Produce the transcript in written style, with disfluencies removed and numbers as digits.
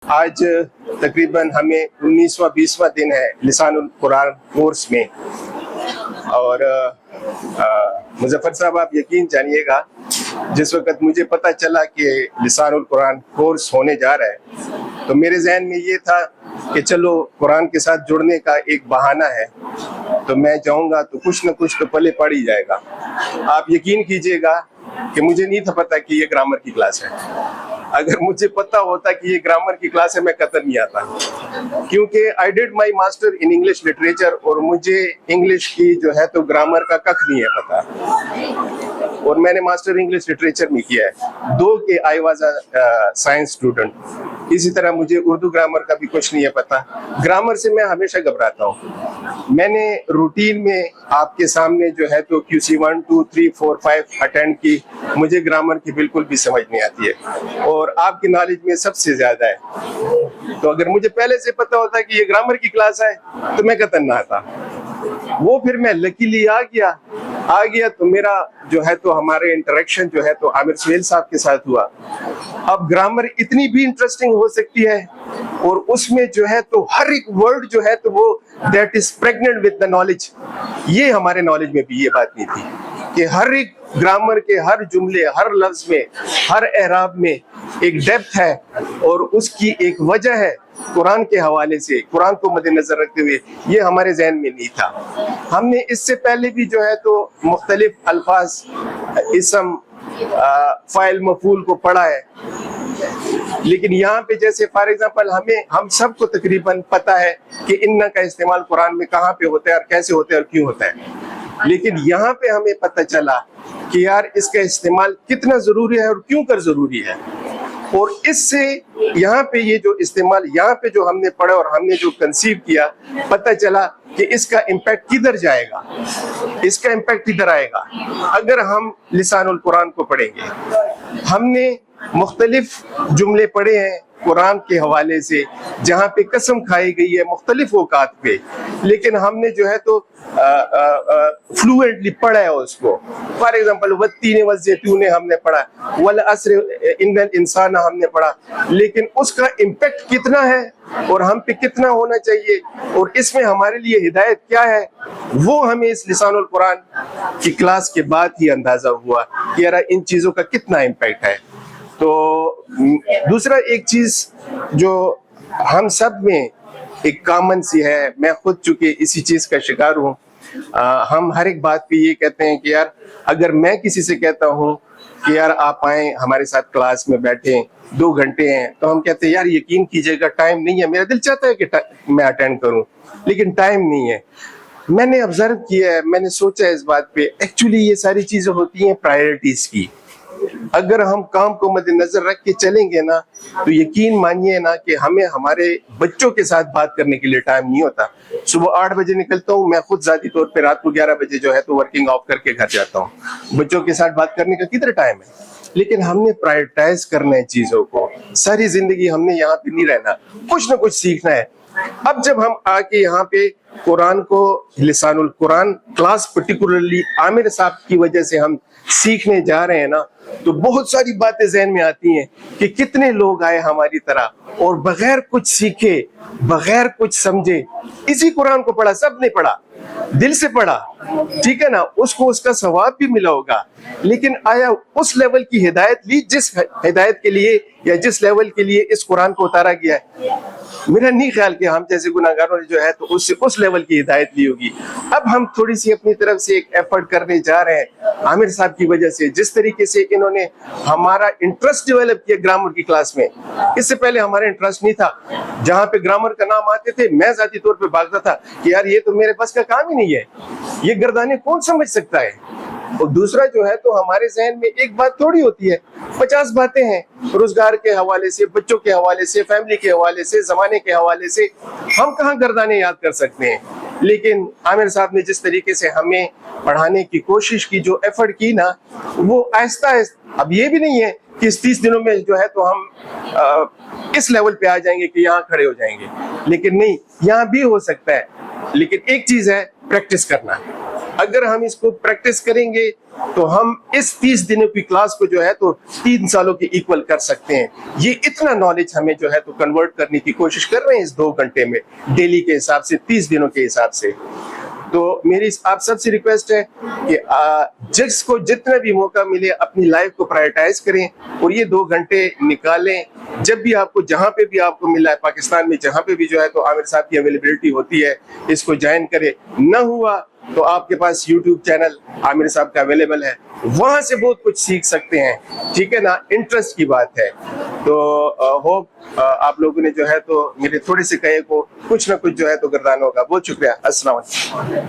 आज तकरीबन हमें 19वां-20वां दिन है लिसानुल कुरान कोर्स में। और मुजफ्फर साहब, आप यकीन जानिएगा, जिस वक्त मुझे पता चला कि लिसानुल कुरान कोर्स होने जा रहा है तो मेरे जहन में ये था कि चलो कुरान के साथ जुड़ने का एक बहाना है, तो मैं जाऊंगा तो कुछ न कुछ तो पले पड़ ही जाएगा। आप यकीन कीजिएगा कि मुझे नहीं था पता कि ये ग्रामर की क्लास है। अगर मुझे पता होता कि ये ग्रामर की क्लास है मैं कतई नहीं आता, क्योंकि I did my master in English literature और मुझे इंग्लिश की जो है तो ग्रामर का कख नहीं है पता। और मैंने मास्टर इंग्लिश लिटरेचर में किया है, दो के I was a science student. इसी तरह मुझे उर्दू ग्रामर का भी कुछ नहीं है पता। ग्रामर से मैं हमेशा घबराता हूँ। मैंने रूटीन में आपके सामने जो है तो QC 1 2 3 4 5 अटेंड की, मुझे ग्रामर की बिल्कुल भी समझ नहीं आती है और आपकी नॉलेज में सबसे ज्यादा है। तो अगर मुझे पहले से पता होता कि ये ग्रामर की क्लास है तो मैं कतई ना आता। वो फिर मैं लकीली आ गया तो मेरा जो है तो हमारे इंटरेक्शन जो है तो आमिर सुहेल साहब के साथ हुआ। अब ग्रामर इतनी भी इंटरेस्टिंग हो सकती है और उसमें जो है तो हर एक वर्ड जो है तो वो that is pregnant with the knowledge. ये हमारे नॉलेज में भी ये बात नहीं थी कि हर एक ग्रामर के हर जुमले, हर लफ्ज में, हर एराब में एक डेप्थ है और उसकी एक वजह है। कुरान के हवाले से, कुरान को मद्देनजर रखते हुए ये हमारे जहन में नहीं था। हमने इससे पहले भी जो है तो मुख्तलिफ अल्फाज, इसम, फाइल, मफूल को पढ़ा है, लेकिन यहाँ पे जैसे फॉर एग्जांपल हम सबको तकरीबन पता है कि इन्ना का इस्तेमाल कुरान में कहाँ पे होता है और कैसे होता है और क्यों होता है, लेकिन यहाँ पे हमें पता चला कि यार इसका इस्तेमाल कितना जरूरी है और क्यों कर जरूरी है। और इससे यहाँ पे ये जो इस्तेमाल यहाँ पे जो हमने पढ़ा और हमने जो कंसीव किया, पता चला कि इसका इम्पैक्ट किधर जाएगा, इसका इम्पैक्ट किधर आएगा अगर हम लिसानुल कुरान को पढ़ेंगे। हमने मुख्तलिफ जुमले पढ़े हैं कुरान के हवाले से जहाँ पे कसम खाई गई है मुख्तलिफ औकात पे, लेकिन हमने जो है तो फ्लुएंटली पढ़ा है उसको। फॉर एग्जांपल वत्तीन वज़ैतून हमने पढ़ा, वल अस्र इन्नल इंसान हमने पढ़ा, लेकिन उसका इम्पैक्ट कितना है और हम पे कितना होना चाहिए और इसमें हमारे लिए हिदायत क्या है, वो हमें इस लिसानुल कुरान की क्लास के बाद ही अंदाजा हुआ कि यार इन चीज़ों का कितना इम्पैक्ट है। तो दूसरा एक चीज जो हम सब में एक कॉमन सी है, मैं खुद चूंकि इसी चीज का शिकार हूँ, हम हर एक बात पे ये कहते हैं कि यार अगर मैं किसी से कहता हूँ कि यार आप आए हमारे साथ क्लास में बैठे 2 घंटे हैं, तो हम कहते हैं यार यकीन कीजिएगा टाइम नहीं है। मेरा दिल चाहता है कि मैं अटेंड करूँ लेकिन टाइम नहीं है। मैंने ऑब्जर्व किया है, मैंने सोचा है इस बात पे, एक्चुअली ये सारी चीजें होती हैं प्रायोरिटीज की। अगर हम काम को मद्देनजर रख के चलेंगे ना तो यकीन मानिए ना कि हमें हमारे बच्चों के साथ बात करने के लिए टाइम नहीं होता। सुबह 8 बजे निकलता हूँ मैं खुद, जाती तौर पे रात को 11 बजे जो है तो वर्किंग ऑफ करके घर जाता हूँ। बच्चों के साथ बात करने का कितना टाइम है, लेकिन हमने प्रायोरिटाइज करना है चीजों को। सारी जिंदगी हमने यहाँ पे नहीं रहना, कुछ ना कुछ सीखना है। अब जब हम आके यहाँ पे कुरान को, लिसानुल कुरान क्लास पर्टिकुलरली आमिर साहब की वजह से हम सीखने जा रहे हैं ना, तो बहुत सारी बातें जहन में आती हैं कि कितने लोग आए हमारी तरह और बगैर कुछ सीखे, बगैर कुछ समझे इसी कुरान को पढ़ा। सब ने पढ़ा, दिल से पढ़ा, ठीक है ना, उसको उसका सवाब भी मिला होगा, लेकिन आया उस लेवल की हिदायत ली जिस हिदायत के लिए या जिस लेवल के लिए इस कुरान को उतारा गया है। मेरा नहीं ख्याल कि हम जैसे गुनाहगारों ने जो है तो उससे उस लेवल की हिदायत ली होगी। अब हम थोड़ी सी अपनी तरफ से एक एफर्ट करने जा रहे हैं आमिर साहब की वजह से। जिस तरीके से इन्होंने हमारा इंटरेस्ट डेवलप किया ग्रामर की क्लास में, इससे पहले हमारा इंटरेस्ट नहीं था। जहाँ पे ग्रामर का नाम आते थे मैं जाती तौर पे भागता था कि यार ये तो मेरे पास का काम ही नहीं है, ये गर्दाने कौन समझ सकता है। और दूसरा जो है तो हमारे जहन में एक बात थोड़ी होती है, 50 बातें हैं रोजगार के हवाले से, बच्चों के हवाले से, फैमिली के हवाले से, जमाने के हवाले से, हम कहाँ गर्दाने याद कर सकते हैं। लेकिन आमिर साहब ने जिस तरीके से हमें पढ़ाने की कोशिश की, जो एफर्ट की ना, वो आहिस्ता आहिस्ता, अब ये भी नहीं है कि इस 30 दिनों में जो है तो हम इस लेवल पे आ जाएंगे कि यहाँ खड़े हो जाएंगे, लेकिन नहीं, यहाँ भी हो सकता है। लेकिन एक चीज है प्रैक्टिस करना। اگر ہم اس کو پریکٹس کریں گے تو ہم اس 30 دنوں کی کلاس کو جو ہے تو 3 سالوں کی ایکول کر سکتے ہیں. یہ اتنا نالج ہمیں جو ہے تو کنورٹ کرنے کی کوشش کر رہے ہیں اس 2 گھنٹے میں ڈیلی کے حساب سے 30 دنوں کے حساب سے. تو میری آپ سب سے ریکویسٹ ہے کہ جس کو جتنا بھی موقع ملے اپنی لائف کو پرائیورٹائز کریں اور یہ 2 گھنٹے نکالیں. جب بھی آپ کو جہاں پہ بھی آپ کو ملا ہے پاکستان میں جہاں پہ بھی جو ہے تو عامر صاحب کی اویلیبلٹی ہوتی ہے اس کو جوائن کرے. نہ ہوا تو آپ کے پاس یوٹیوب چینل عامر صاحب کا اویلیبل ہے, وہاں سے بہت کچھ سیکھ سکتے ہیں. ٹھیک ہے نا, انٹرسٹ کی بات ہے. تو ہوپ آپ لوگوں نے جو ہے تو میرے تھوڑے سے کہے کو کچھ نہ کچھ جو ہے تو گردان ہوگا. بہت شکریہ. السلام علیکم.